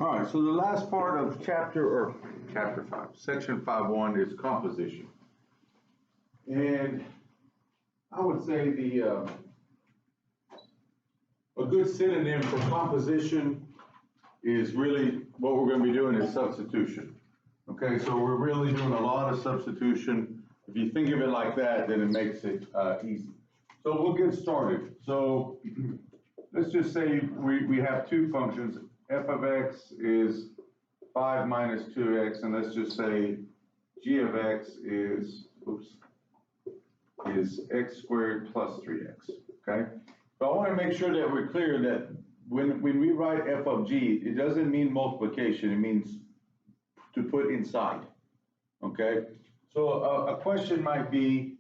All right, so the last part of chapter 5, section 5.1 is composition. And I would say a good synonym for composition is really what we're going to be doing is substitution. Okay, so we're really doing a lot of substitution. If you think of it like that, then it makes it easy. So we'll get started. So let's just say we have two functions. F of x is 5 minus 2x, and let's just say g of x is x squared plus 3x, okay? So I want to make sure that we're clear that when we write f of g, it doesn't mean multiplication, it means to put inside, okay? So a question might be,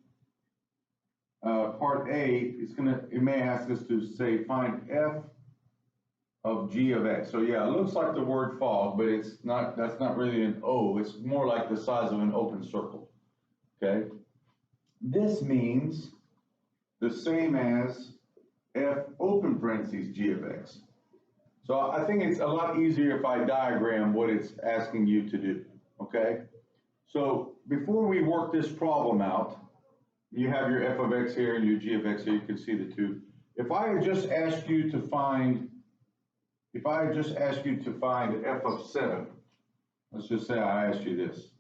part A, it may ask us to say find f of g of x. So yeah, it looks like the word fog, but that's not really an O, it's more like the size of an open circle, okay? This means the same as f open parentheses g of x. So I think it's a lot easier if I diagram what it's asking you to do, okay? So before we work this problem out, you have your f of x here and your g of x here, you can see the two. If I had just asked you to find f of 7, let's just say I asked you this,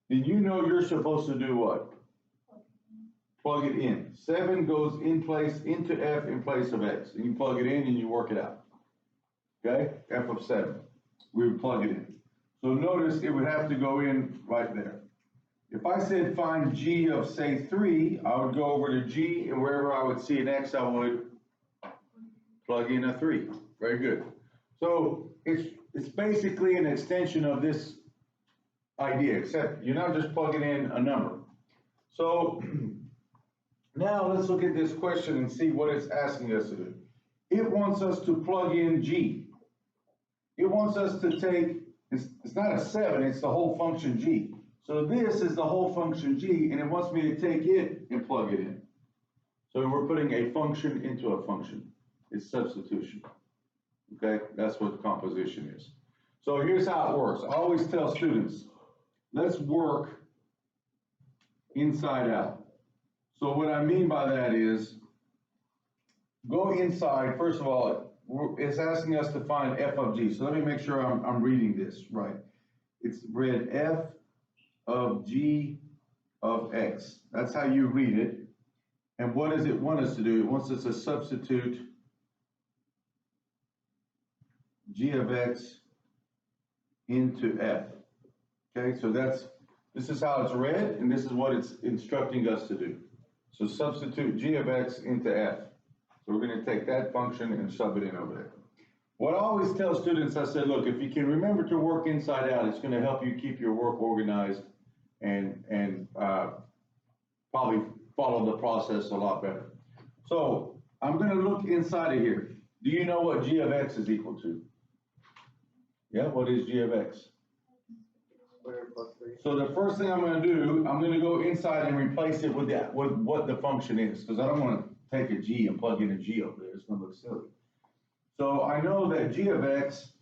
then you know you're supposed to do what? Plug it in. 7 goes into f in place of x. And you plug it in and you work it out. Okay? F of 7. We would plug it in. So notice it would have to go in right there. If I said find g of, say, 3, I would go over to g, and wherever I would see an x, I would plug in a 3. Very good. So it's basically an extension of this idea, except you're not just plugging in a number. So now let's look at this question and see what it's asking us to do. It wants us to plug in g. It wants us to take, it's not a 7, it's the whole function g. So this is the whole function g, and it wants me to take it and plug it in. So we're putting a function into a function. It's substitution. Okay, that's what composition is. So here's how it works. I always tell students, let's work inside out. So what I mean by that is, go inside, first of all, it's asking us to find f of g. So let me make sure I'm reading this right. It's read f of g of x. That's how you read it. And what does it want us to do? It wants us to substitute g of x into f. Okay, so this is how it's read, and this is what it's instructing us to do. So substitute g of x into f. So we're going to take that function and shove it in over there. What I always tell students, I said, look, if you can remember to work inside out, it's going to help you keep your work organized and probably follow the process a lot better. So I'm going to look inside of here. Do you know what g of x is equal to? Yeah, what is g of x? So the first thing I'm going to do, I'm going to go inside and replace it with what the function is, because I don't want to take a g and plug in a g over there. It's going to look silly. So I know that g of x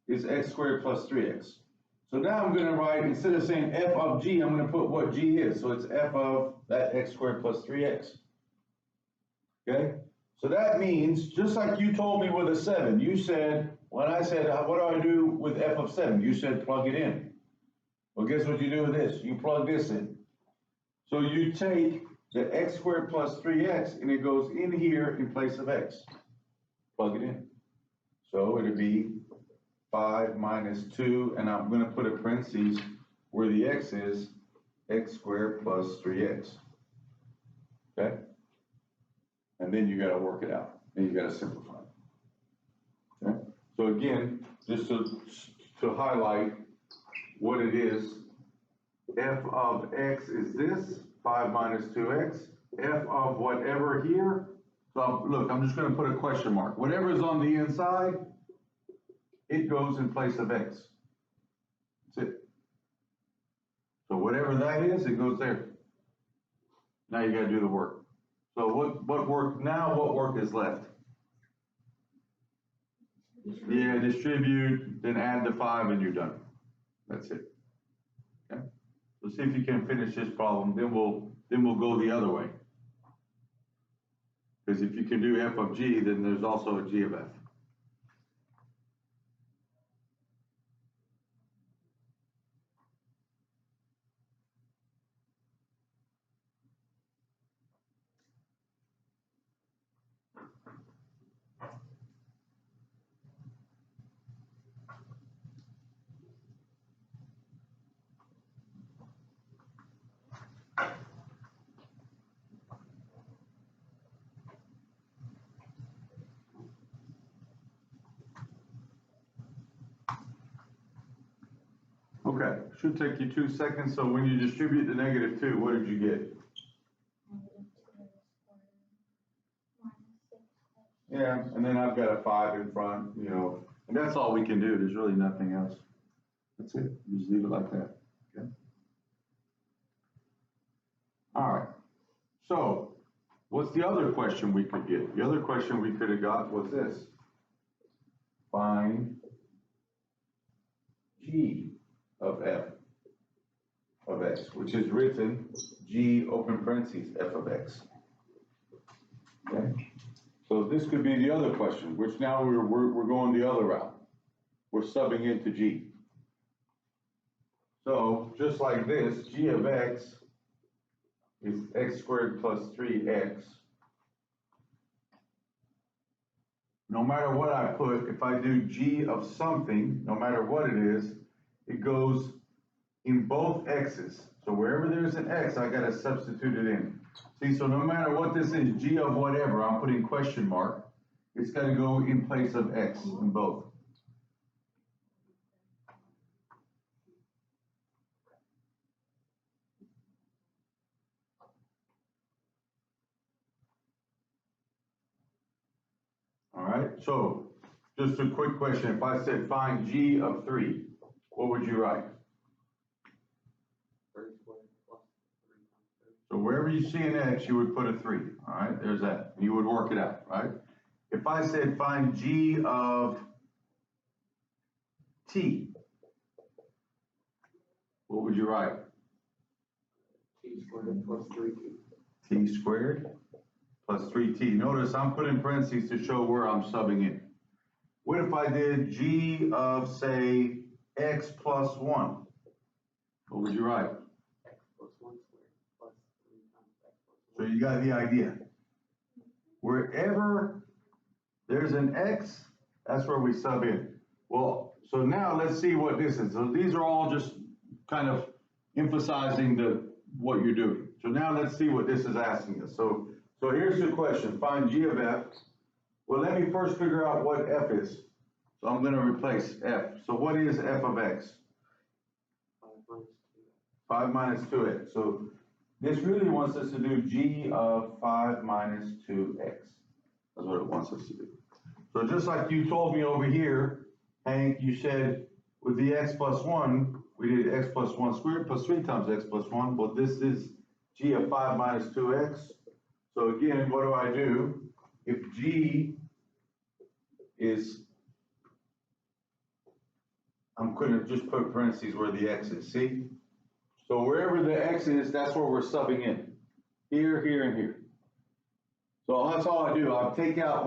is x squared plus 3x. So now I'm going to write, instead of saying f of g, I'm going to put what g is. So it's f of that x squared plus 3x. Okay? So that means, just like you told me with a 7, you said, when I said, what do I do with f of 7? You said plug it in. Well, guess what you do with this? You plug this in. So you take the x squared plus 3x, and it goes in here in place of x. Plug it in. So it'll be 5 minus 2, and I'm going to put a parentheses where the x is, x squared plus 3x. Okay? And then you got to work it out. Then you got to simplify it. Okay? So again, just to highlight what it is, f of x is this, 5 minus 2x. F of whatever here, so look, I'm just going to put a question mark. Whatever is on the inside, it goes in place of x. That's it. So whatever that is, it goes there. Now you got to do the work. So what work is left? Yeah, distribute, then add the 5 and you're done. That's it. Okay? So see if you can finish this problem, then we'll go the other way. Because if you can do f of g, then there's also a g of f. Okay, should take you 2 seconds. So when you distribute the -2, what did you get? Yeah, and then I've got a 5 in front, you know, and that's all we can do. There's really nothing else. That's it. You just leave it like that. Okay. All right. So, what's the other question we could get? The other question we could have got was this. Find g of f of x, which is written g open parentheses f of x. Okay. So this could be the other question, which now we're going the other route. We're subbing into g. So just like this, g of x is x squared plus 3x. No matter what I put, if I do g of something, no matter what it is, it goes in both x's. So wherever there's an x, I gotta substitute it in. See, so no matter what this is, g of whatever, I'm putting question mark, it's gotta go in place of x in both. All right, so just a quick question. If I said find g of 3, what would you write? So wherever you see an x, you would put a 3. All right, there's that. You would work it out, right? If I said find g of t, what would you write? T squared plus 3t. T squared plus 3t. Notice I'm putting parentheses to show where I'm subbing in. What if I did g of, say, x plus 1? What would you write? X plus 1 squared plus 3 times x plus 1. So you got the idea. Wherever there's an x, that's where we sub in. Well, so now let's see what this is. So these are all just kind of emphasizing what you're doing. So now let's see what this is asking us. So here's the question, find g of f. Well, let me first figure out what f is. So I'm gonna replace f. So what is f of x? 5 minus 2x. So this really wants us to do g of 5 minus 2x. That's what it wants us to do. So just like you told me over here, Hank, you said with the x plus 1, we did x plus 1 squared plus 3 times x plus 1. Well, this is g of 5 minus 2x. So again, what do I do? If g is, I'm going to just put parentheses where the x is, see? So wherever the x is, that's where we're subbing in. Here, here, and here. So that's all I do. I take out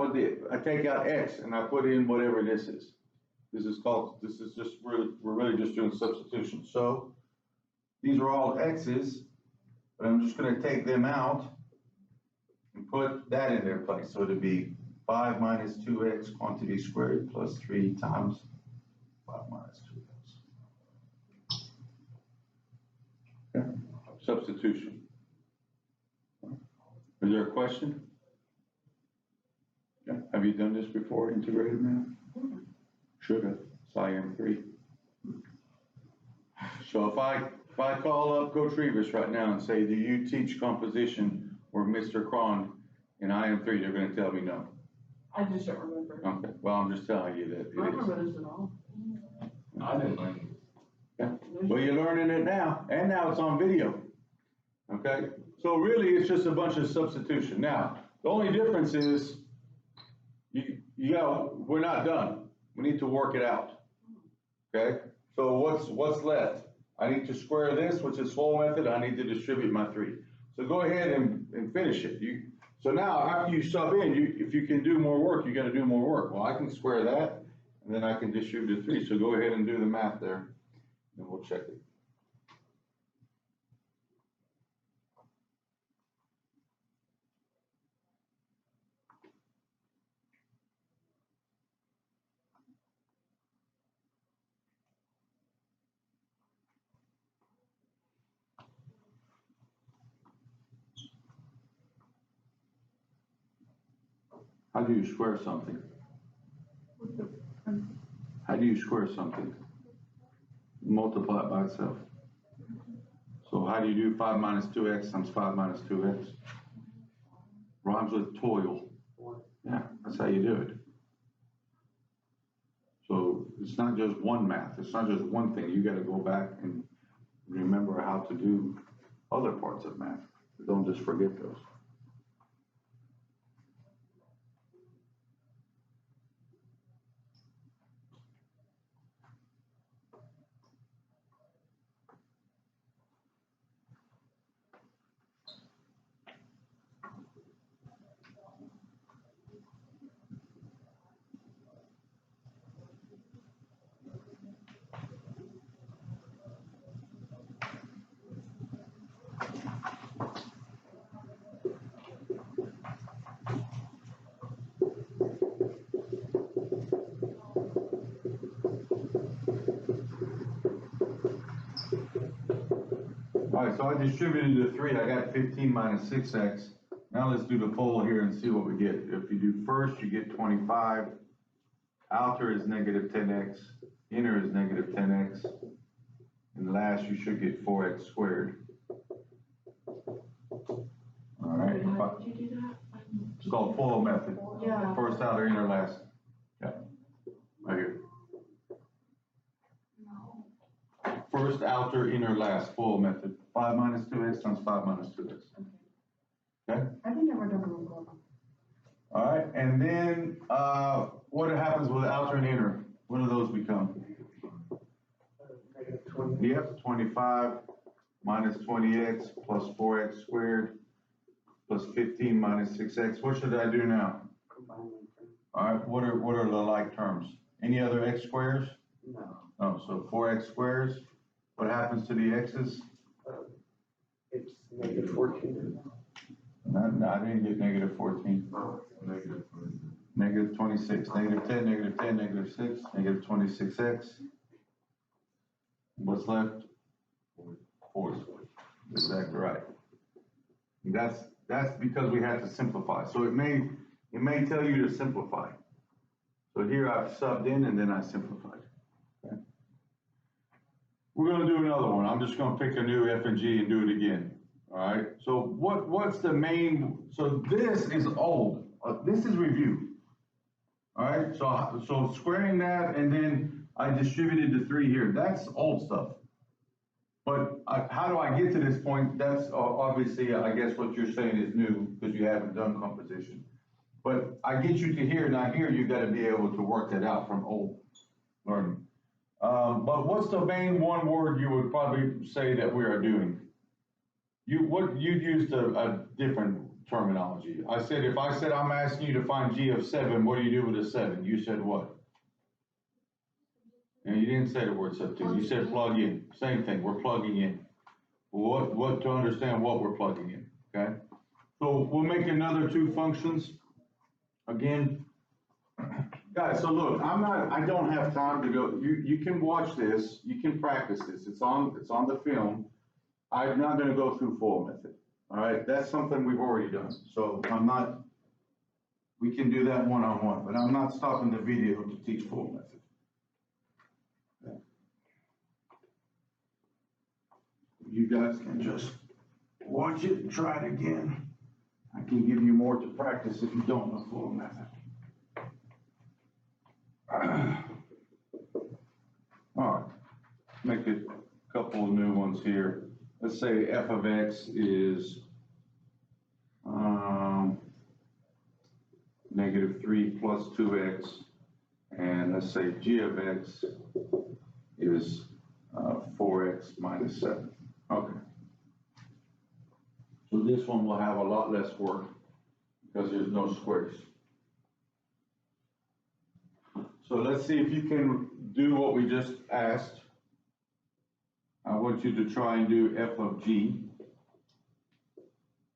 x and I put in whatever this is. This is just, we're really just doing substitution. So these are all x's, but I'm just going to take them out and put that in their place. So it'd be 5 minus 2x quantity squared plus 3 times 5 minus 2x. Okay. Substitution. Is there a question? Yeah. Have you done this before, integrated math? Should have. Science 3. So if I call up Coach Rivas right now and say, do you teach composition or Mr. Cron in IM3, they're going to tell me no. I just don't remember. Okay. Well, I'm just telling you that it I don't remember this at all. I didn't learn it. Yeah. Well, you're learning it now, and now it's on video. Okay? So really, it's just a bunch of substitution. Now, the only difference is, we're not done. We need to work it out. Okay? So what's left? I need to square this, which is flow method. I need to distribute my 3. So go ahead and finish it. So now after you sub in, if you can do more work, you're gonna do more work. Well, I can square that, and then I can distribute the 3. So go ahead and do the math there, and we'll check it. How do you square something? How do you square something? Multiply it by itself. So how do you do 5 minus 2x times 5 minus 2x? Rhymes with toil. Yeah, that's how you do it. So it's not just one math. It's not just one thing. You gotta go back and remember how to do other parts of math. Don't just forget those. All right, so I distributed the 3. I got 15 minus 6x. Now let's do the full here and see what we get. If you do first, you get 25. Outer is negative 10x. Inner is negative 10x. And last, you should get 4x squared. All right. How did you do that? It's called FOIL method. Yeah. First, outer, inner, last. Yeah. Right here. First, outer, inner, last. FOIL method. 5 minus 2x times 5 minus 2x. Okay? I think I've never done one before. All right, and then what happens with outer and inner? What do those become? Negative 20. Yep, 25 minus 20x plus 4x squared plus 15 minus 6x. What should I do now? Combine them. All right, what are the like terms? Any other x squares? No. No, so 4x squares. What happens to the x's? It's negative 14. No, I didn't get negative 14. Negative 26. Negative 10, negative 10, negative 6, negative 26x. What's left? 4. Exactly right. That's because we had to simplify. So it may tell you to simplify. So here I've subbed in and then I simplified. Okay. We're gonna do another one. I'm just gonna pick a new F and G and do it again. All right. So what's the main? So this is old. This is review. All right. So squaring that and then I distributed the 3 here. That's old stuff. But how do I get to this point? That's obviously, I guess what you're saying is new because you haven't done composition. But I get you to here. Now here you got to be able to work that out from old learning. But what's the main one word you would probably say that we are doing? You used a different terminology. If I said I'm asking you to find G of 7, what do you do with a 7? You said what? And you didn't say the word substitute. You said plug in. Same thing. We're plugging in. What to understand what we're plugging in. Okay. So we'll make another 2 functions. Again, guys. So look, I don't have time to go. You can watch this. You can practice this. It's on the film. I'm not going to go through FOIL method. All right, that's something we've already done. So we can do that one-on-one, but I'm not stopping the video to teach FOIL method. Okay. You guys can just watch it and try it again. I can give you more to practice if you don't know FOIL method. All right, make a couple of new ones here. Let's say f of x is negative 3 plus 2x, And let's say g of x is 4x minus 7. Okay. So this one will have a lot less work because there's no squares. So let's see if you can do what we just asked. I want you to try and do f of g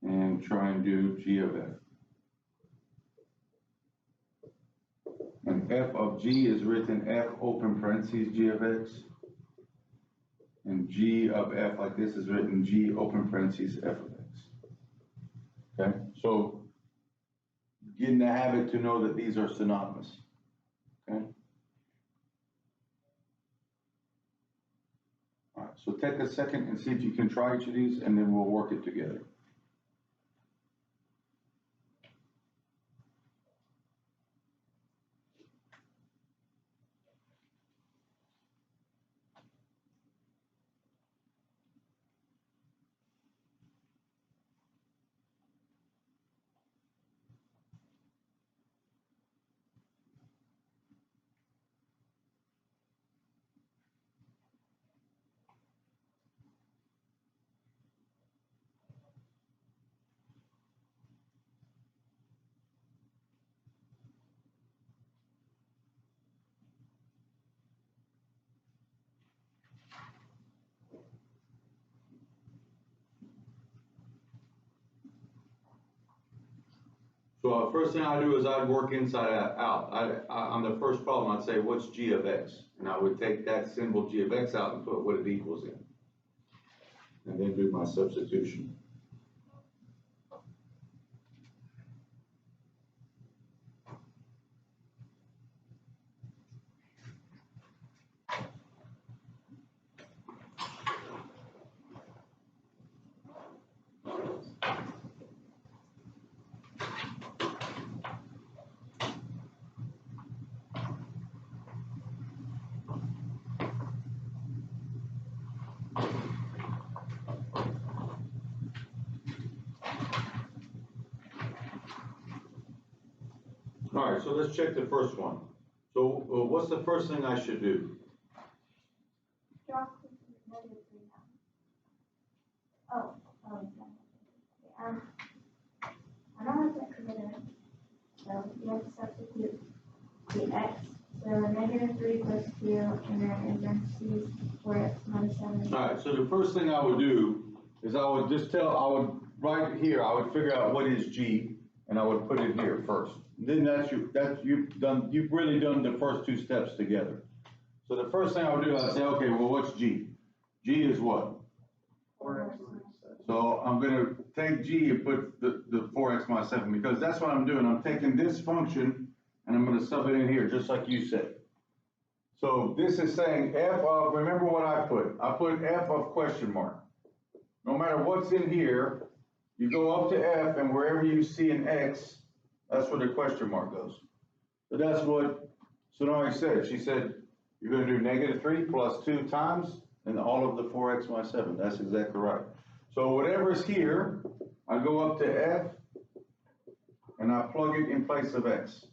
and try and do g of f. And f of g is written f open parentheses g of x. And g of f like this is written g open parentheses f of x. Okay, so get in the habit to know that these are synonymous. Okay. All right, so take a second and see if you can try each of these, and then we'll work it together. So the first thing I do is I'd work inside out. On the first problem, I'd say, what's g of x? And I would take that symbol g of x out and put what it equals in. And then do my substitution. All right, so let's check the first one. So what's the first thing I should do? Draw negative 3 now. I don't have to commit it. So you have to substitute the x. So negative 3 plus 2, and then in parentheses 4x minus 7. All right, so the first thing I would do is I would right here, I would figure out what is g, and I would put it here first. Then you've really done the first two steps together. So the first thing I would do, I'd say, okay, well, what's g? G is what? 4x minus 7. So I'm going to take g and put the 4x minus 7, because that's what I'm doing. I'm taking this function and I'm going to sub it in here, just like you said. So this is saying f of, remember what I put? I put f of question mark. No matter what's in here, you go up to f, and wherever you see an x, that's where the question mark goes. So that's what Sonori said. She said, you're going to do negative 3 plus 2 times, and all of the 4x minus 7. That's exactly right. So whatever's here, I go up to f, and I plug it in place of x.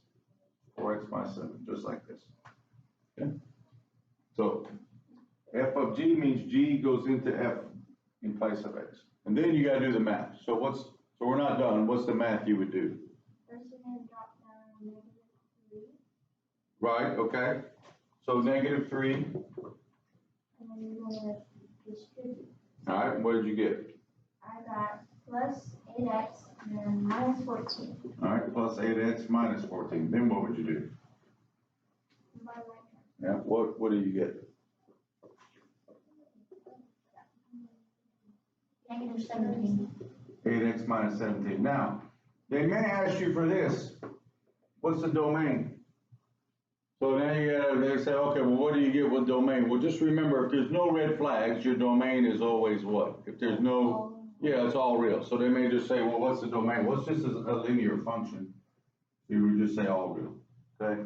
4x minus 7, just like this. Okay? So f of g means g goes into f in place of x. And then you got to do the math. So we're not done. What's the math you would do? First, you're going to drop down negative 3. Right, okay. So negative 3. And then you're going to distribute. All right, what did you get? I got plus 8x and then minus 14. All right, plus 8x minus 14. Then what would you do? Combine like Yeah, what do you get? negative 17. 8x minus 17. Now, they may ask you for this. What's the domain? So then they say, okay, well, what do you get with domain? Well, just remember, if there's no red flags, your domain is always what? If there's no, yeah, it's all real. So they may just say, well, what's the domain? Well, it's just a linear function. You would just say all real, okay?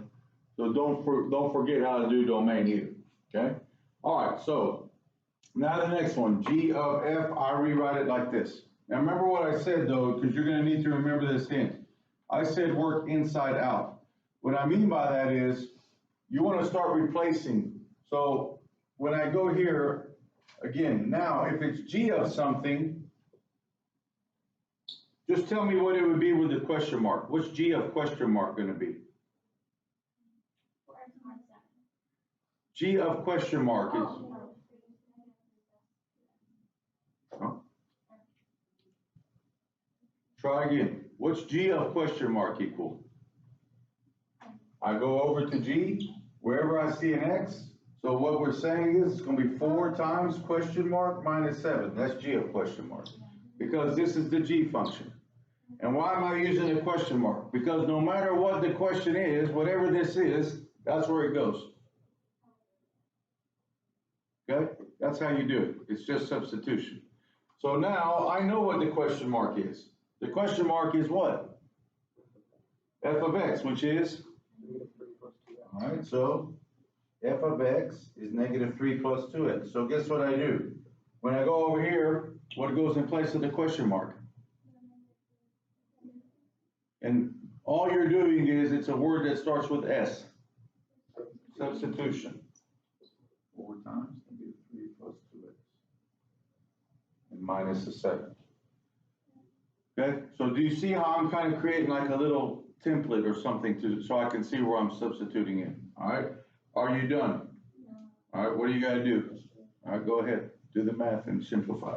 So don't forget how to do domain either, okay? All right, so now the next one, g of f, I rewrite it like this. Now remember what I said though, because you're gonna need to remember this hint. I said work inside out. What I mean by that is, you wanna start replacing. So when I go here, again, now, if it's G of something, just tell me what it would be with the question mark. What's G of question mark gonna be? 4x minus 7. G of question mark is, Oh, no. huh? Try again. What's G of question mark equal? I go over to G, wherever I see an X, so what we're saying is it's gonna be 4 times question mark minus 7. That's G of question mark. Because this is the G function. And why am I using the question mark? Because no matter what the question is, whatever this is, that's where it goes. Okay? That's how you do it. It's just substitution. So now I know what the question mark is. The question mark is what? F of X, which is? All right, so F of X is negative 3 plus 2X. So guess what I do? When I go over here, what goes in place of the question mark? And all you're doing is, it's a word that starts with S. Substitution. 4 times negative 3 plus 2X. And minus the 7. Okay, so do you see how I'm kind of creating like a little template or something so I can see where I'm substituting in? All right, are you done? No. All right, what do you gotta do? All right, go ahead, do the math and simplify.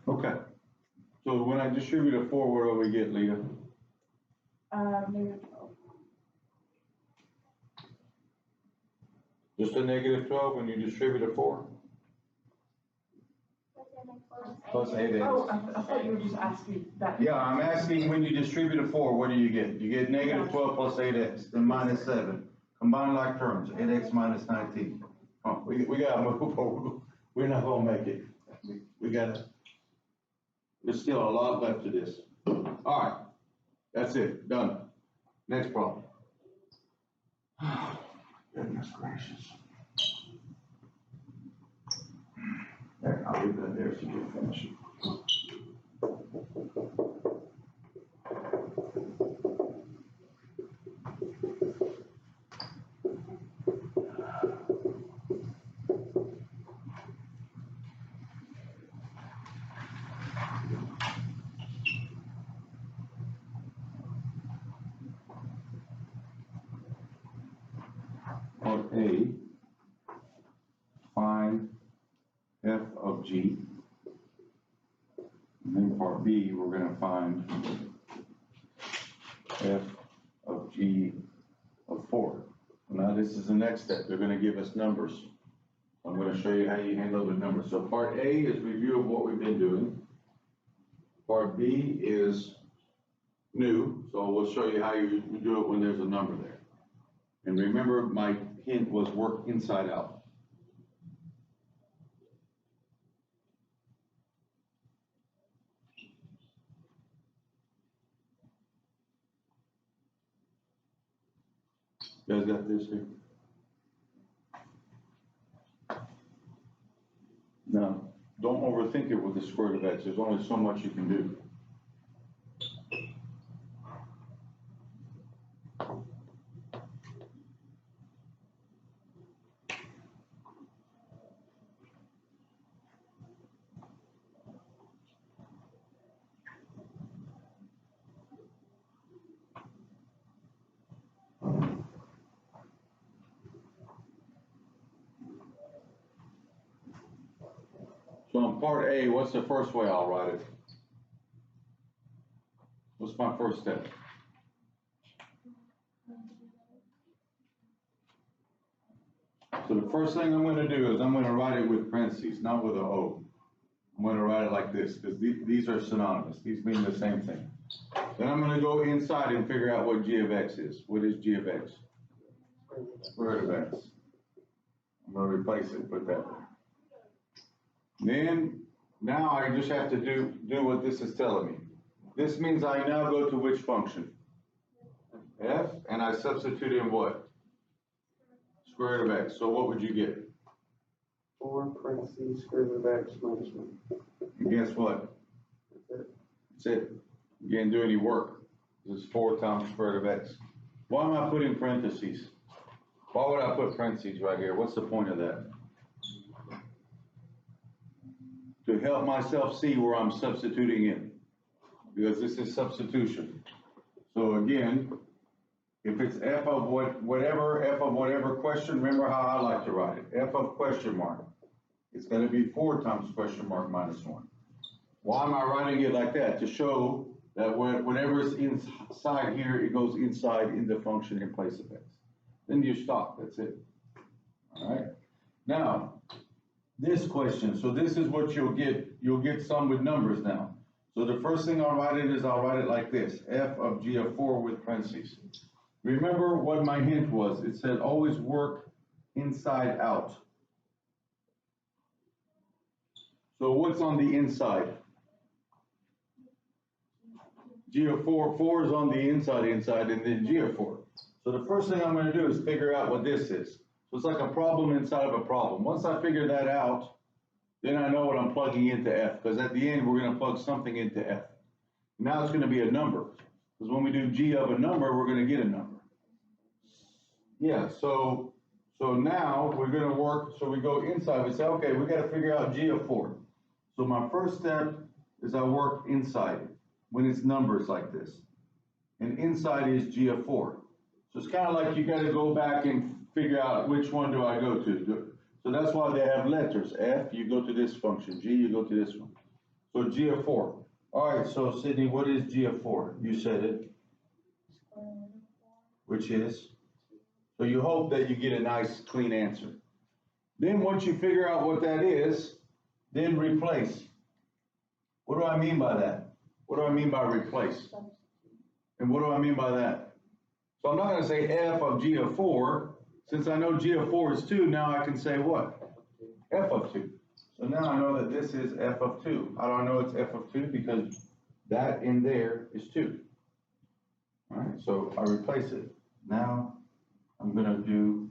Okay, so when I distribute a 4, what do we get, Leah? Negative 12. Just a negative 12 when you distribute a 4? Plus 8x. Oh, I thought you were just asking that. Yeah, I'm asking when you distribute a 4, what do you get? You get negative 12 plus 8x, then minus 7. Combine like terms, 8x minus 19. Oh, we gotta move forward. We're not gonna make it. We gotta, there's still a lot left to this. All right, that's it, done. Next problem. Goodness gracious. There, I'll leave that there so you can finish it. Part A, find f of g. And then part B, we're gonna find f of g of 4. Now this is the next step. They're gonna give us numbers. I'm gonna show you how you handle the numbers. So part A is review of what we've been doing. Part B is new, so we'll show you how you do it when there's a number there. And remember, my hint was work inside out. You guys got this here? No, don't overthink it with the square root of x. There's only so much you can do. So in part A, what's the first way I'll write it? What's my first step? So the first thing I'm gonna do is I'm gonna write it with parentheses, not with an O. I'm gonna write it like this, because these are synonymous. These mean the same thing. Then I'm gonna go inside and figure out what g of x is. What is g of x? square root of x. I'm gonna replace it, put that there. Then, now I just have to do what this is telling me. This means I now go to which function? F, and I substitute in what? Square root of x. So what would you get? 4 parentheses square root of x minus 1. And guess what? That's it. That's it. You didn't do any work. This is 4 times square root of x. Why am I putting parentheses? Why would I put parentheses right here? What's the point of that? To help myself see where I'm substituting in. Because this is substitution. So again, if it's f of whatever question, remember how I like to write it. F of question mark. It's going to be 4 times question mark minus 1. Why am I writing it like that? To show that whatever is inside here, it goes inside in the function in place of x. Then you stop, that's it. All right? Now, this question, so this is what you'll get some with numbers now. So the first thing I'll write it like this, f of g of 4 with parentheses. Remember what my hint was, it said always work inside out. So what's on the inside? G of 4 is on the inside, and then G of 4. So the first thing I'm going to do is figure out what this is. So it's like a problem inside of a problem. Once I figure that out, then I know what I'm plugging into F, because at the end we're going to plug something into F. Now it's going to be a number, because when we do G of a number, we're going to get a number. Yeah, so now we're going to work, so we go inside, we say, okay, we got to figure out G of 4. So my first step is I work inside when it's numbers like this. And inside is G of 4. So it's kind of like you got to go back and figure out which one do I go to. So that's why they have letters. F, you go to this function. G, you go to this one. So G of 4. All right, so Sydney, what is G of 4? You said it. Which is? So you hope that you get a nice, clean answer. Then once you figure out what that is, then replace. What do I mean by that? What do I mean by replace? And what do I mean by that? So I'm not going to say f of g of 4. Since I know g of 4 is 2, now I can say what? F of 2. So now I know that this is f of 2. How do I know it's f of 2? Because that in there is 2. All right, so I replace it. Now I'm going to do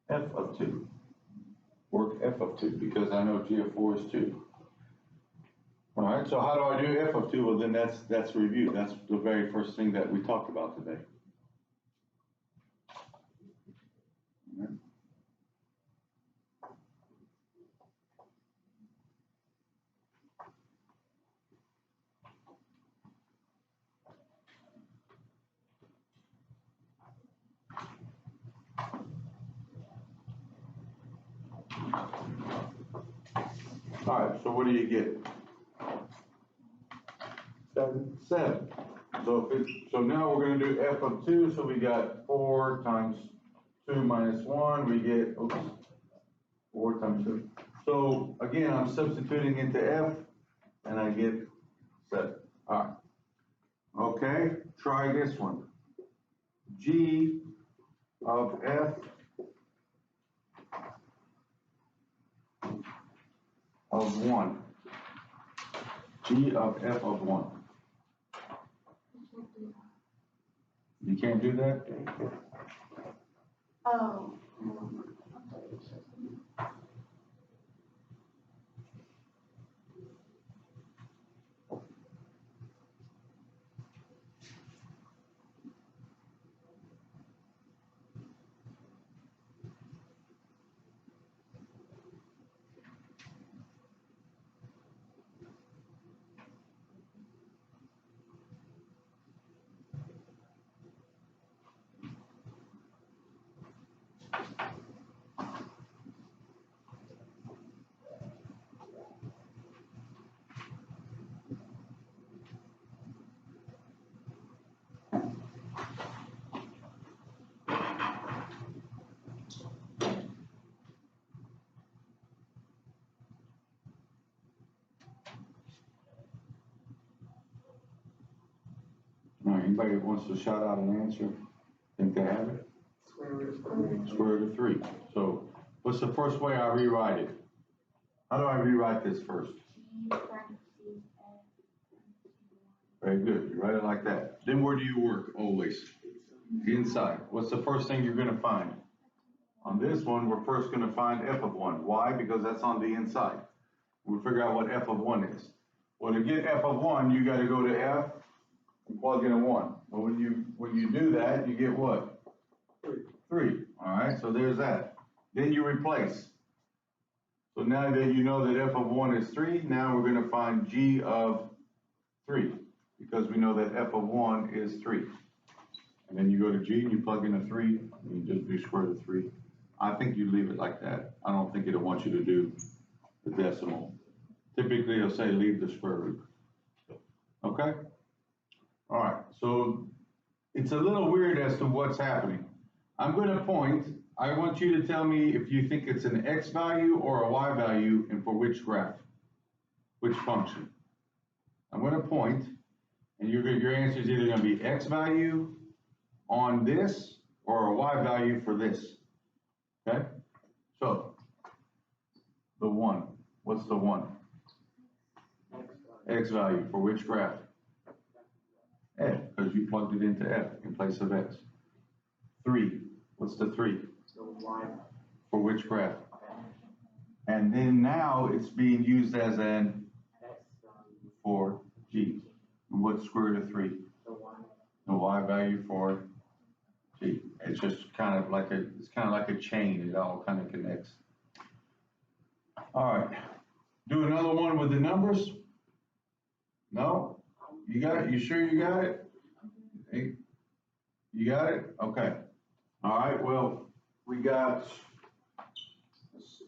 f of 2. Work f of 2 because I know g of 4 is 2. All right, so how do I do f of 2? Well, then that's review. That's the very first thing that we talked about today. All right, so what do you get? 7. So now we're going to do f of 2. So we got 4 times 2 minus 1. We get 4 times 2. So again, I'm substituting into f, and I get 7. All right. Okay, try this one. G of f of 1. G of f of 1. You can't do that? Oh. All right, anybody that wants to shout out an answer, think they have it? Square Square root of 3. So what's the first way I rewrite it? How do I rewrite this first? Very good. You write it like that. Then where do you work always? Inside. What's the first thing you're going to find? On this one, we're first going to find f of 1. Why? Because that's on the inside. We'll figure out what f of 1 is. Well, to get f of 1, you got to go to f and plug in a 1. Well, when you do that, you get what? 3. All right, so there's that. Then you replace. So now that you know that f of 1 is 3, now we're going to find g of 3, because we know that f of 1 is 3. And then you go to g and you plug in a 3, and you just do square root of 3. I think you leave it like that. I don't think it'll want you to do the decimal. Typically, it'll say leave the square root. Okay? All right, so it's a little weird as to what's happening. I'm going to point. I want you to tell me if you think it's an x value or a y value and for which graph, which function. I'm going to point, and your answer is either going to be x value on this or a y value for this. Okay? So, the 1. What's the 1? X value for which graph? F, because you plugged it into F in place of X. 3. What's the 3? For which graph? And then now it's being used as an for G. What's square root of 3? The Y value for G. It's just kind of like a chain. It all kind of connects. All right. Do another one with the numbers. No? You got it? You sure you got it? Hey, you got it? Okay. All right, well, we got, let's see.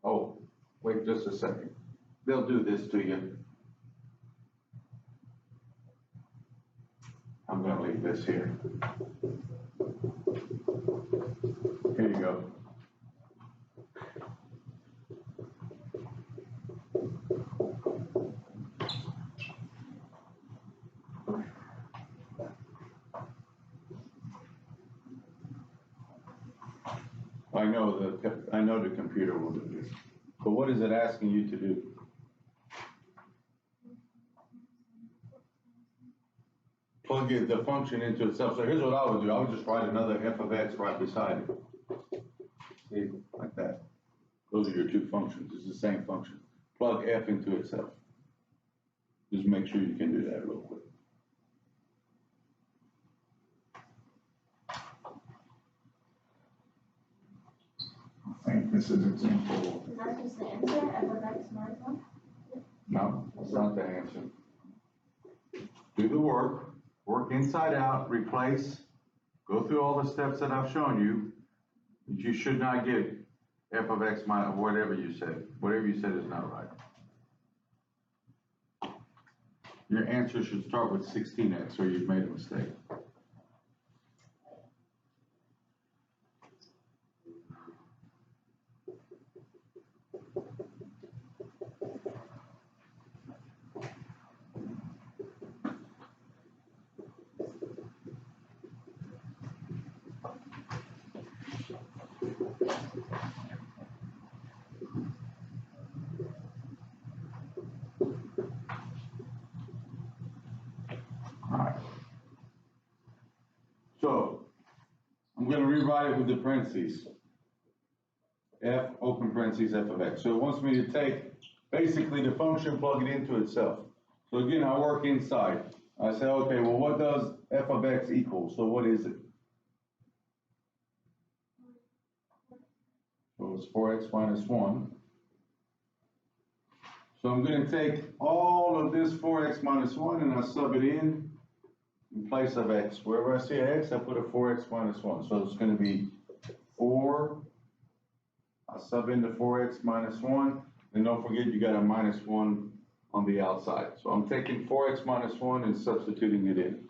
Oh, wait just a second. They'll do this to you. I'm gonna leave this here. Here you go. I know the computer will do this. But what is it asking you to do? Plug the function into itself. So here's what I would do. I would just write another f of x right beside it. See, like that. Those are your two functions. It's the same function. Plug f into itself. Just make sure you can do that real quick. I think this is example. Is that just the answer, f of x minus 1? No, that's not the answer. Do the work inside out, replace, go through all the steps that I've shown you, but you should not get f of x minus whatever you said. Whatever you said is not right. Your answer should start with 16x or you've made a mistake. So, I'm going to rewrite it with the parentheses. F, open parentheses, f of x. So it wants me to take basically the function, plug it into itself. So again, I work inside. I say, okay, well, what does f of x equal? So what is it? So it's 4x minus 1. So I'm going to take all of this 4x minus 1 and I sub it in place of x. Wherever I see an x, I put a 4x minus 1. So it's going to be 4. I sub in the 4x minus 1. And don't forget, you got a minus 1 on the outside. So I'm taking 4x minus 1 and substituting it in.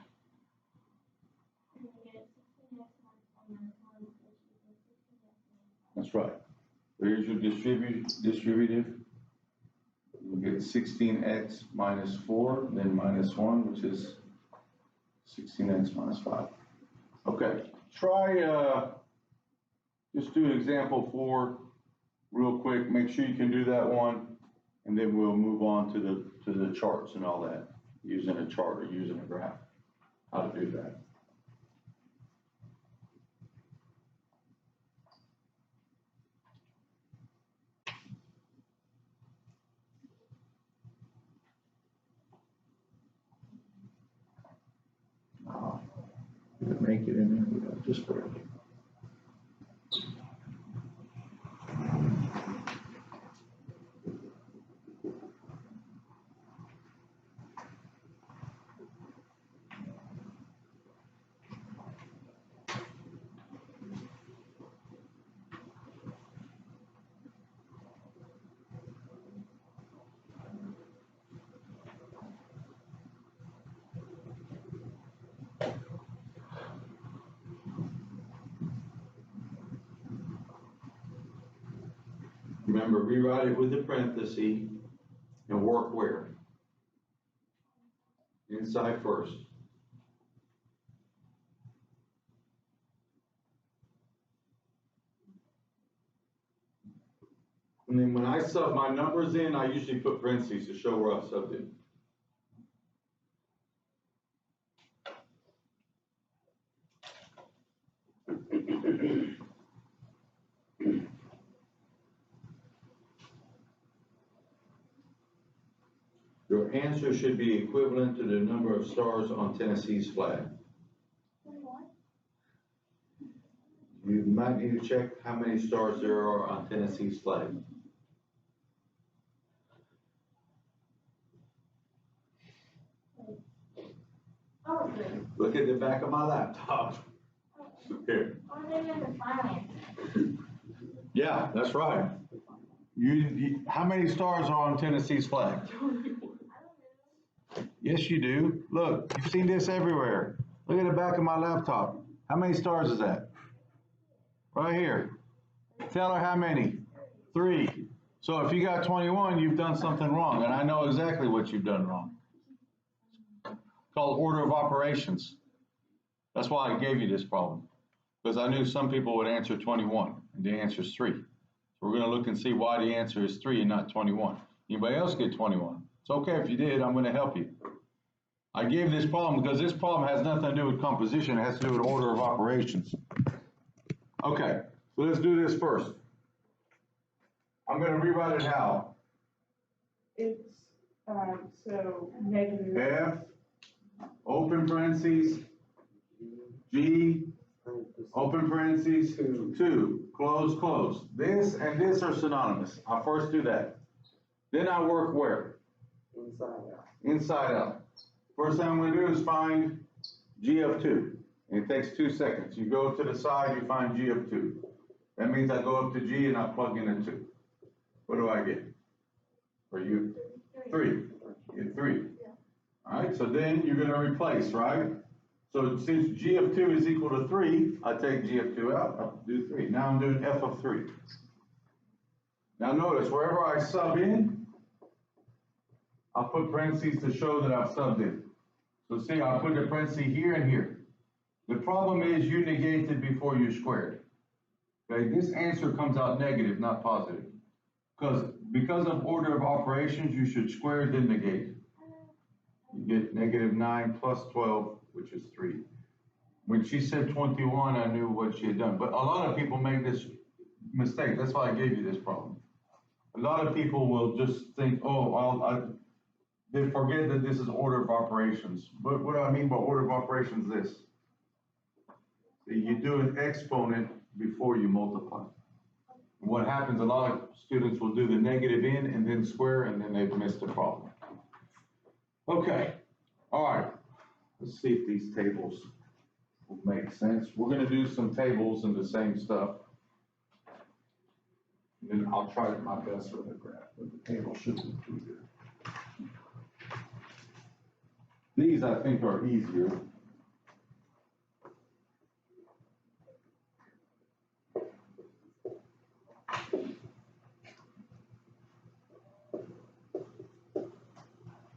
That's right. There's your distributive. You get 16x minus 4, then minus 1, which is 16x minus 5. Okay, try, just do example 4 real quick. Make sure you can do that one. And then we'll move on to the charts and all that, using a chart or using a graph, how to do that. Did it make it in there? Yeah, just barely. Remember, rewrite it with the parenthesis and work where? Inside first. And then when I sub my numbers in, I usually put parentheses to show where I subbed in. Your answer should be equivalent to the number of stars on Tennessee's flag. You might need to check how many stars there are on Tennessee's flag. Oh, good. Look at the back of my laptop. Here. Oh, maybe I can find Yeah, that's right. How many stars are on Tennessee's flag? Yes, you do. Look, you've seen this everywhere. Look at the back of my laptop. How many stars is that? Right here. Tell her how many. 3. So if you got 21, you've done something wrong, and I know exactly what you've done wrong. Called order of operations. That's why I gave you this problem, because I knew some people would answer 21, and the answer is 3. So we're going to look and see why the answer is 3 and not 21. Anybody else get 21? It's okay if you did. I'm going to help you. I gave this problem because this problem has nothing to do with composition. It has to do with order of operations. Okay, so let's do this first. I'm going to rewrite it how? It's, so negative. F, open parentheses, G, open parentheses, 2, close, close. This and this are synonymous. I'll first do that. Then I work where? Inside out. Inside out. First thing I'm going to do is find G of 2. And it takes 2 seconds. You go to the side, you find G of 2. That means I go up to G and I plug in a 2. What do I get? For you? 3. You get 3. All right, so then you're going to replace, right? So since G of 2 is equal to 3, I take G of 2 out, I'll do 3. Now I'm doing F of 3. Now notice, wherever I sub in, I'll put parentheses to show that I've subbed in. So see, I'll put the parentheses here and here. The problem is you negated before you squared. Okay, this answer comes out negative, not positive. Because of order of operations, you should square then negate. You get negative 9 plus 12, which is 3. When she said 21, I knew what she had done. But a lot of people make this mistake. That's why I gave you this problem. A lot of people will just think, oh, they forget that this is order of operations. But what do I mean by order of operations? This. You do an exponent before you multiply. And what happens, a lot of students will do the negative in and then square, and then they've missed the problem. Okay, all right. Let's see if these tables will make sense. We're going to do some tables and the same stuff. And then I'll try my best with a graph, but the table shouldn't be too good. These, I think, are easier.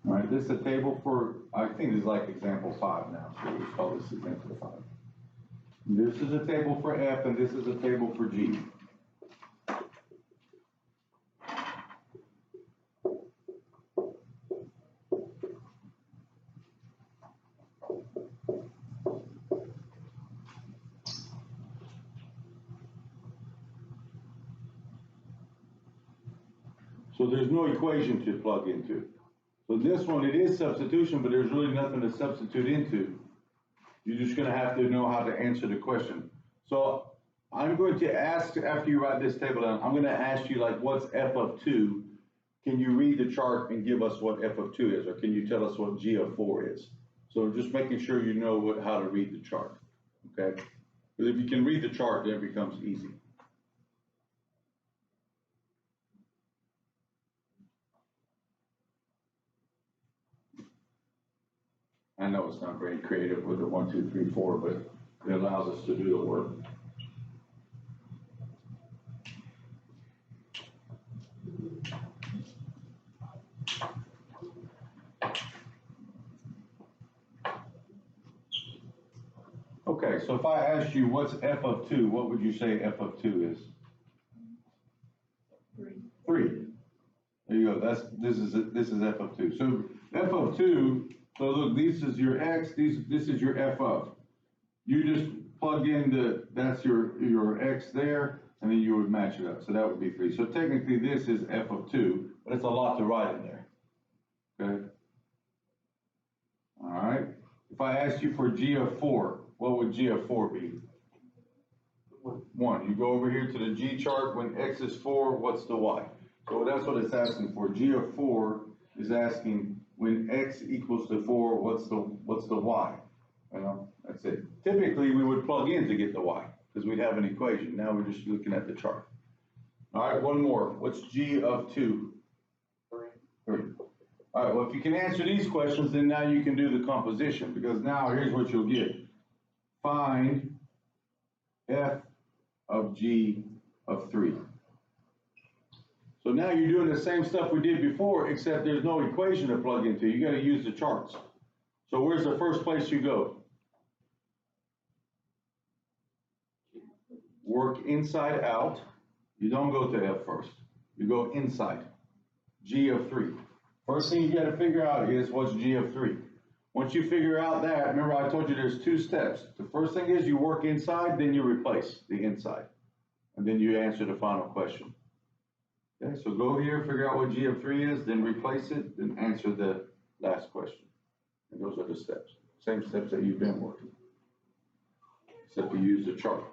All right, this is a table for, I think this is like example 5 now, so we'll call this example 5. This is a table for F and this is a table for G. So there's no equation to plug into. So this one, it is substitution, but there's really nothing to substitute into. You're just gonna have to know how to answer the question. So I'm going to ask, after you write this table down, I'm gonna ask you like, what's f of 2? Can you read the chart and give us what f of 2 is? Or can you tell us what g of 4 is? So just making sure you know how to read the chart, okay? Because if you can read the chart, then it becomes easy. I know it's not very creative with the 1, 2, 3, 4, but it allows us to do the work. Okay, so if I asked you what's f of 2, what would you say f of 2 is? 3. There you go. This is f of 2. So f of 2. So look, this is your x. This is your f of. You just plug in that's your x there, and then you would match it up. So that would be 3. So technically, this is f of 2, but it's a lot to write in there. Okay. All right. If I asked you for g of 4, what would g of 4 be? 1. You go over here to the G chart. When x is 4, what's the y? So that's what it's asking for. G of 4 is asking when x equals to 4, what's the y? You know, that's it. Typically, we would plug in to get the y because we'd have an equation. Now we're just looking at the chart. All right, one more. What's g of 2? 3. All right, well, if you can answer these questions, then now you can do the composition, because now here's what you'll get. Find f of g of 3. So now you're doing the same stuff we did before, except there's no equation to plug into. You got to use the charts. So where's the first place you go? Work inside out. You don't go to F first. You go inside. G of 3. First thing you got to figure out is what's G of 3. Once you figure out that, remember I told you there's 2 steps. The first thing is you work inside, then you replace the inside. And then you answer the final question. Okay, so go here, figure out what G of 3 is, then replace it, then answer the last question. And those are the steps. Same steps that you've been working. Except you use the chart.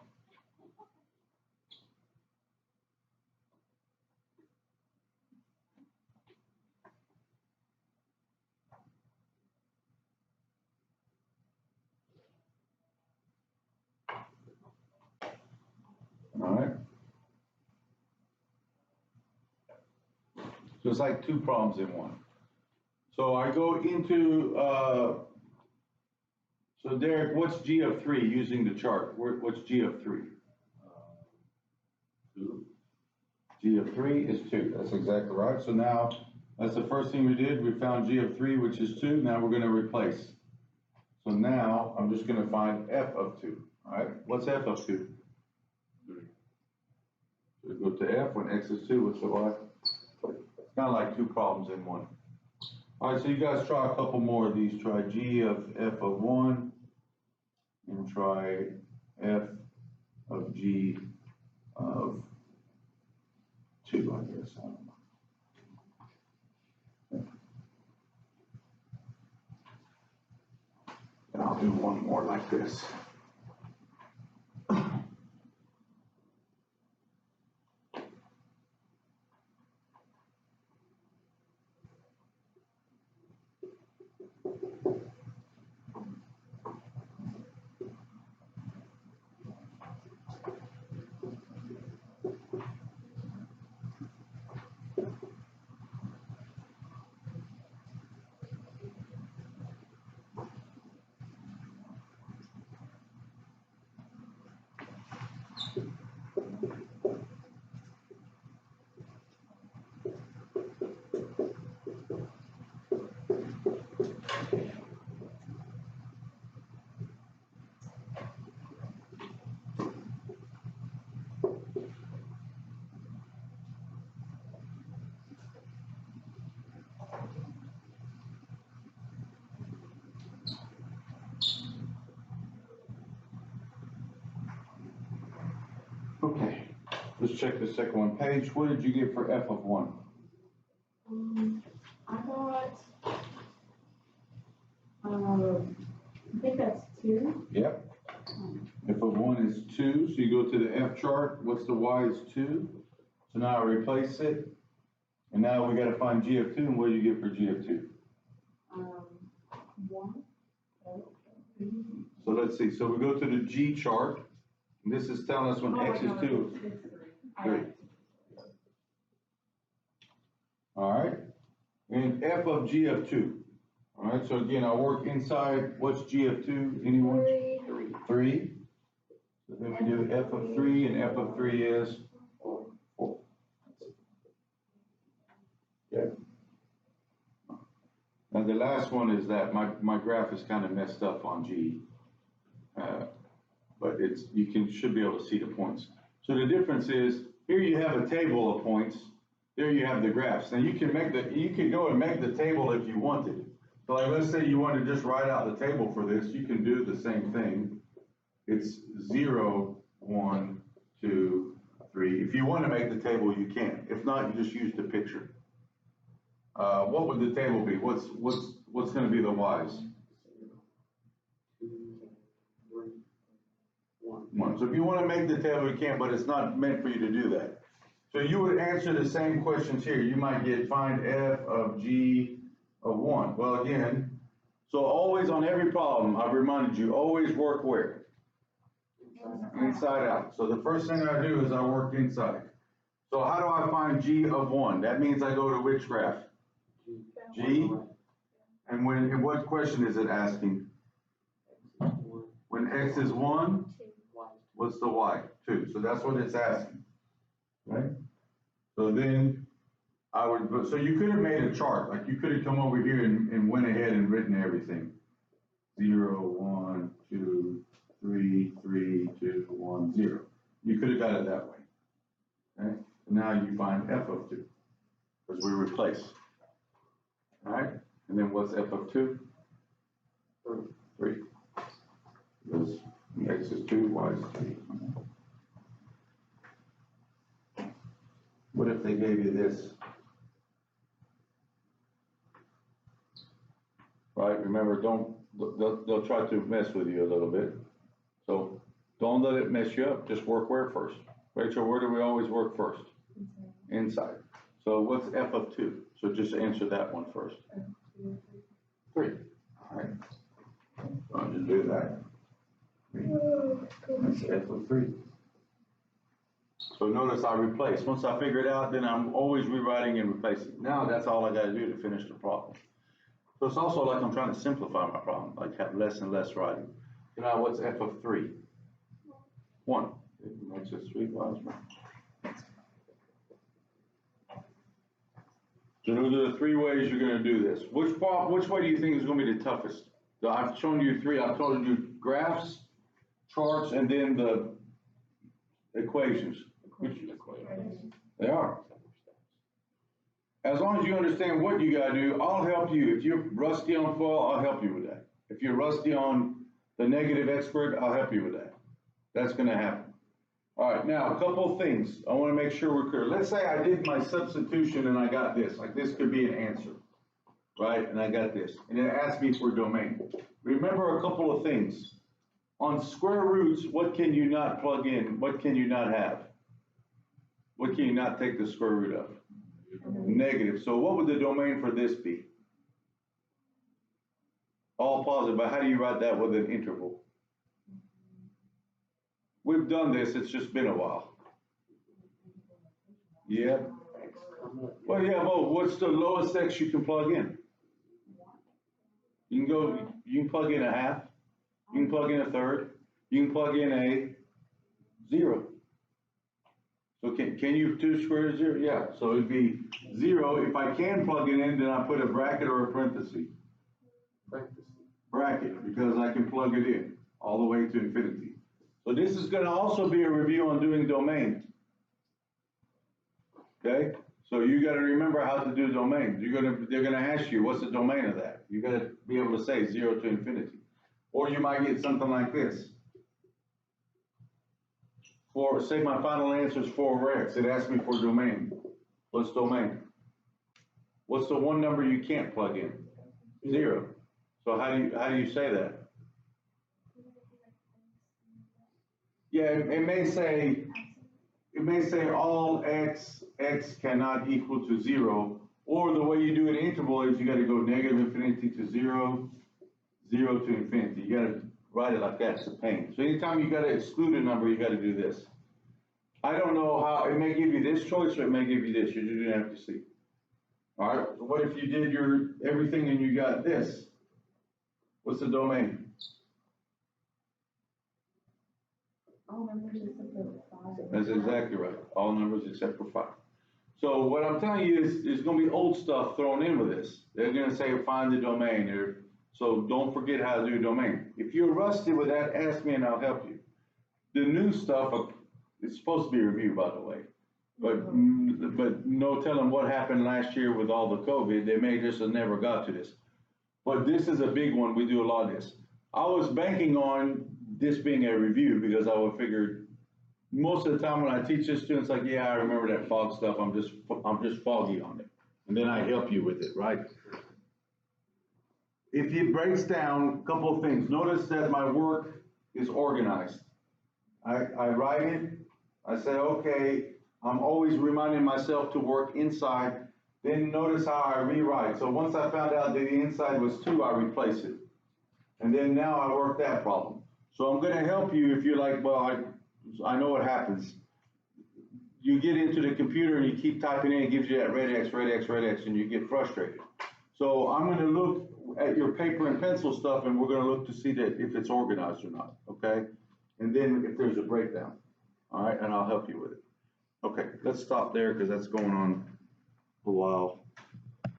All right. So it's like 2 problems in one. So I go into, so Derek, what's G of 3 using the chart? What's G of 3? 2. G of 3 is 2. That's exactly right. So now, that's the first thing we did. We found G of 3, which is 2. Now we're going to replace. So now I'm just going to find F of 2. All right. What's F of 2? 3. So we go to F when X is 2. What's the Y? It's kind of like 2 problems in one. All right, so you guys try a couple more of these. Try G of F of 1 and try F of G of 2, I guess. I don't know. And I'll do one more like this. Okay, let's check the second one. Paige, what did you get for f of 1? I got, I think that's 2. Yep. F of 1 is 2, so you go to the F chart. What's the y is 2? So now I replace it. And now we gotta find g of 2, and what do you get for g of 2? 1. So let's see, so we go to the G chart, and this is telling us when x is 2. It's 3. 3. All right, and f of g of 2. All right, so again, I'll work inside, what's g of 2, anyone? 3. 3. So then we do f of 3, and f of 3 is 4. Okay. Now the last one is that my graph is kind of messed up on G. But should be able to see the points. So the difference is, here you have a table of points, there you have the graphs. Now you can go and make the table if you wanted. So like, let's say you want to just write out the table for this, you can do the same thing. It's 0, 1, 2, 3. If you want to make the table, you can. If not, you just use the picture. What would the table be? What's going to be the y's? 2, 3, 1. 1. So if you want to make the table, you can, but it's not meant for you to do that. So you would answer the same questions here. You might get find f of g of 1. Well, again, so always on every problem, I've reminded you, always work where? Inside out. So the first thing I do is I work inside. So how do I find g of 1? That means I go to which graph? G. And what question is it asking? When x is 1, what's the y? 2. So that's what it's asking. Right? So then so you could have made a chart. Like you could have come over here and went ahead and written everything. 0, 1, 2, 3, 3, 2, 1, 0. You could have got it that way. Okay? Now you find f of 2, because we replace. All right? And then what's f of 2? 3. Because x is 2, y is 3. What if they gave you this? Right? Remember, they'll try to mess with you a little bit. So don't let it mess you up. Just work where first? Rachel, where do we always work first? Inside. So what's f of 2? So just answer that one first. 3. All right. I'll just do that. 3. That's f of 3. So notice I replace. Once I figure it out, then I'm always rewriting and replacing. Now that's all I got to do to finish the problem. So it's also like I'm trying to simplify my problem, like have less and less writing. So now what's f of 3? 1. It makes it 3 y. So those are the 3 ways you're going to do this. Which way do you think is going to be the toughest? So I've shown you 3. I've told you graphs, charts, and then the equations. Which they are. As long as you understand what you got to do, I'll help you. If you're rusty on FOIL, I'll help you with that. If you're rusty on the negative expert, I'll help you with that. That's going to happen. All right, now a couple of things. I want to make sure we're clear. Let's say I did my substitution and I got this. Like this could be an answer, right? And I got this. And it asked me for domain. Remember a couple of things. On square roots, what can you not plug in? What can you not have? What can you not take the square root of? Negative. So what would the domain for this be? All positive, but how do you write that with an interval? We've done this, it's just been a while. Yeah. Well, yeah, well, what's the lowest x you can plug in? You can plug in a half, you can plug in a third, you can plug in a 0. So can you 2 square root of 0? Yeah, so it'd be 0. If I can plug it in, then I put a bracket or a parenthesis. Bracket, because I can plug it in all the way to infinity. So this is going to also be a review on doing domains. Okay? So you got to remember how to do domains. They're going to ask you, what's the domain of that? You got to be able to say 0 to infinity. Or you might get something like this. for, say my final answer is 4 over X, it asks me for domain. What's domain? What's the one number you can't plug in? 0. So how do you say that? Yeah, it may say all X cannot equal to 0, or the way you do an interval is you gotta go negative infinity to 0, 0 to infinity. You gotta write it like that, it's a pain. So anytime you gotta exclude a number, you gotta do this. I don't know how, it may give you this choice or it may give you this, you're just gonna have to see. All right, so what if you did your everything and you got this? What's the domain? All numbers except for 5. That's exactly right, all numbers except for 5. So what I'm telling you is, there's gonna be old stuff thrown in with this. They're gonna say, find the domain, so don't forget how to do domain. If you're rusty with that, ask me and I'll help you. The new stuff, it's supposed to be a review, by the way. But no telling what happened last year with all the COVID, they may just have never got to this. But this is a big one, we do a lot of this. I was banking on this being a review because I would figure most of the time when I teach this students, like, yeah, I remember that fog stuff, I'm just foggy on it. And then I help you with it, right? If it breaks down, a couple of things. Notice that my work is organized. I write it, I say, okay, I'm always reminding myself to work inside. Then notice how I rewrite. So once I found out that the inside was 2, I replace it. And then now I work that problem. So I'm gonna help you if you're like, well, I know what happens. You get into the computer and you keep typing in, it gives you that red X, and you get frustrated. So I'm gonna look at your paper and pencil stuff and we're gonna look to see that if it's organized or not, okay? And then if there's a breakdown, all right, and I'll help you with it. Okay, let's stop there because that's going on a while.